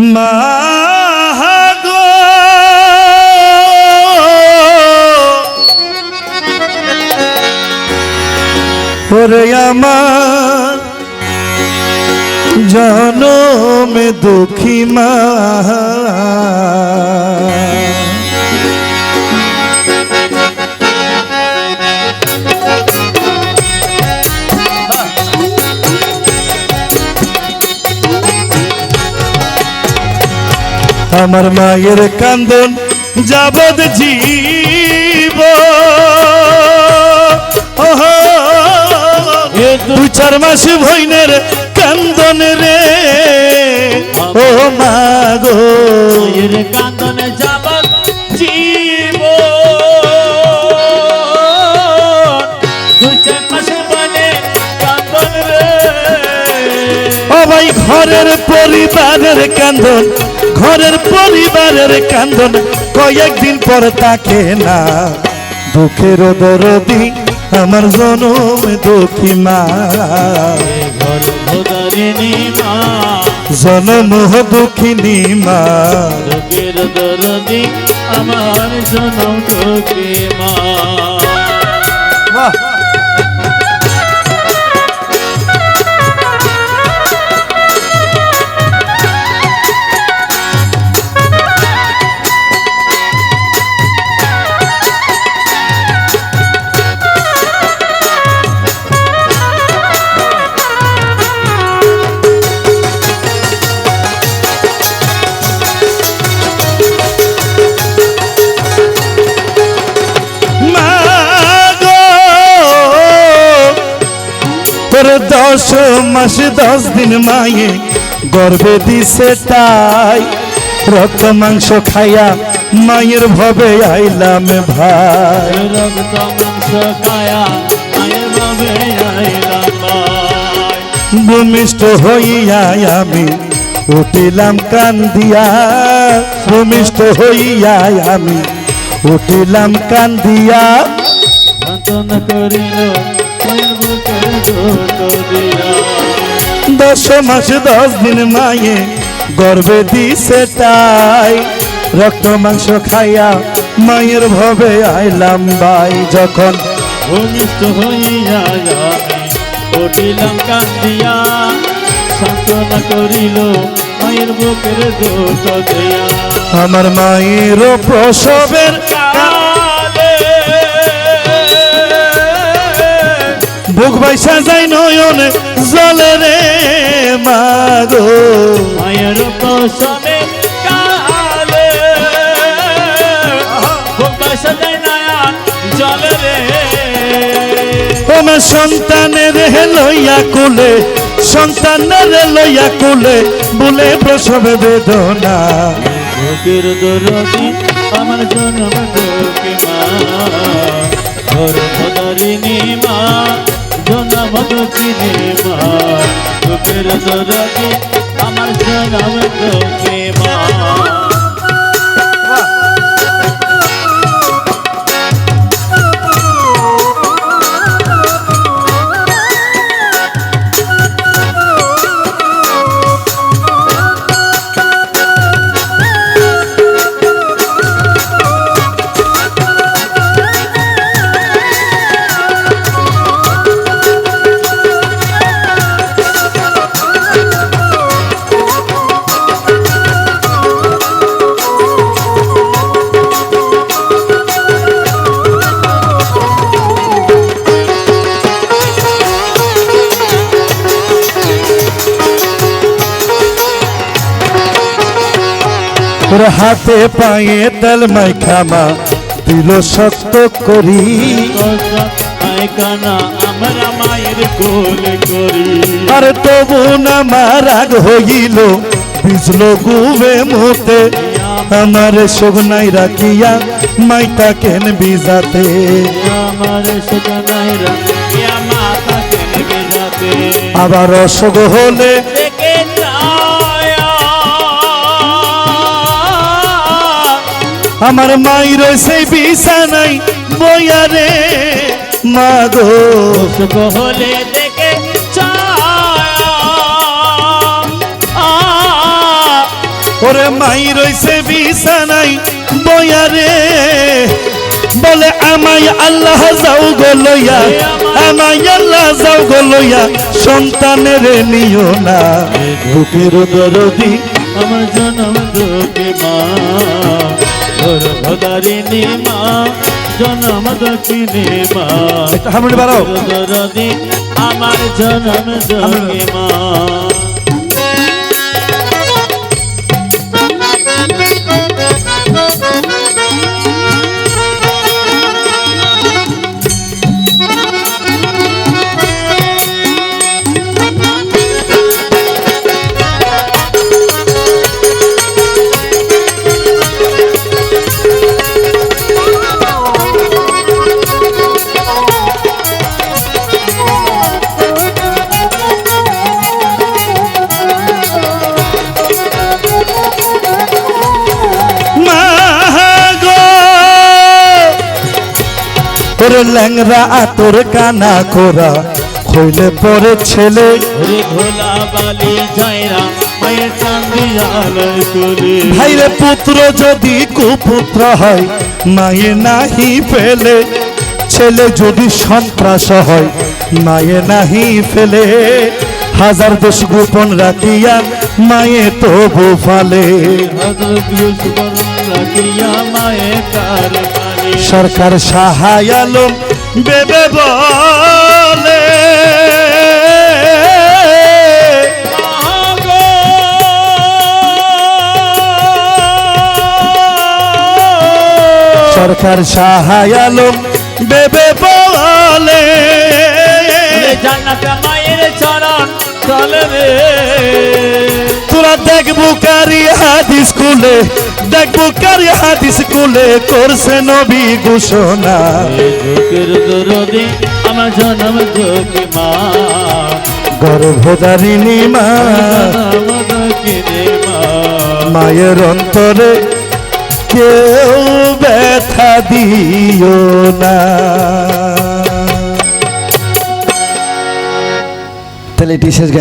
মা গো ওরে আমার জনমে দুঃখী মা আমার মায়ের কান্দন যাবদ জীব দুই চার মাস ভইনের কান্দন রে ও মা গো মায়ের কান্দনে যাবদ জীব দুই চার মাস বনে কান্দন রে ও ভাই ঘরের পরিবারের কান্দন ঘরের পরিবারের কান্দন কয়েকদিন পর তাকে না দুঃখের দরদি আমার জনম দুঃখী মা গর্ভধারিণী মা জনম দুঃখিনী মা দুঃখের দরদি আমার জনম দুঃখী মা দশ মাস 10 দিন মায়ে গর্ভে দিছে তাই রক্ত মাংস খাইয়া মায়ের ভবে আইলাম ভাই রক্ত মাংস খায়া মায়ের ভবে আইলাম ভাই ভূমিষ্ঠ হইয়া আমি উঠিলাম কান্দিয়া ভূমিষ্ঠ হইয়া আমি উঠিলাম কান্দিয়া সান্তনা করিল 10 মাস 10 দিন মায়ে গর্ভে দিছে তাই রক্ত মাংস খাইয়া মায়ের ভবে আইলাম ভাই যখন ভূমিষ্ঠ হইয়া আমি উঠিলাম কান্দিয়া সান্তনা করিল মায়ের বুকের দুঃখ দেয়া আমার মায়ের প্রসবের বুক বাইসা যাই নয়নে জলে রে মা গো মায়ের প্রসবে কালে বুক বাইসা যাই নয়ন জলে রে তোমার সন্তানের লইয়া কুলে সন্তানের লইয়া কুলে বলে প্রসবে বেদনা বুকের দরদি আমার জনম দুঃখী মা গর্ভধারিণী মা জনম দুঃখিনী মা বুকের দরদি আমার জনম দুঃখী মা তোর হাতে পায়ে তেল মাইখামা দিল শক্ত করি কানা আমরা মায়ের কোল করি আর তবু না মারাগ হইল বিজলো গুবে মতে আমার সগনাই রাখিয়া মাইতা কেন বিজাতে আমার সগনাই রাখিয়া মাতা কেন বিজাতে আবার অসুখ হলে আমার মাই রয়েছে বিছানাই বইয়ারে মা গো অসুখ হলে দেখে ওরে মাই রইছে বিছানাই বয়ারে বলে আমায় আল্লাহ যাও গো লইয়া আমায় আল্লাহ যাও গো লইয়া সন্তানের নিও না বুকের দরদি আমার জনম দুঃখে মা গর্ভধারিণী মা জনম দুঃখিনী মা একটা হারমোনি বাড়াও দরদি আমার জনম দুঃখে মা তোর ল্যাংরা তোর কানা কোরা হইলে পরে ছেলে ওরে ঘোলা বালি জয়রা মায়ের চান্দিয়ালয় করে ভাইরে পুত্র যদি কুপুত্র হয় মায়ে নাহি ফেলে ছেলে যদি সন্ত্রাস হয় মায়ে নাহি ফেলে হাজার দোষ গোপন রাখিয়া মায়ে তবু ফালে হযরত ইউসুফ রাখিয়া মায়ে কার পালে সরকার সাহায় আলম বেবে বলে সরকার সাহায় আলম বেবে বলে জান্নাতে মায়ের চরণ চলে রে তোরা দেখবো কারি হাদিস স্কুলে দেখবো কারি হাদিস স্কুলে করছে নবী ঘোষণা যুগের দরদি আমার জনম দুঃখী মা গর্ভধারিণী মা জনম দুঃখিনী মা মায়ের অন্তরে কেউ ব্যথা দিও না। তাহলে এটি শেষ গান।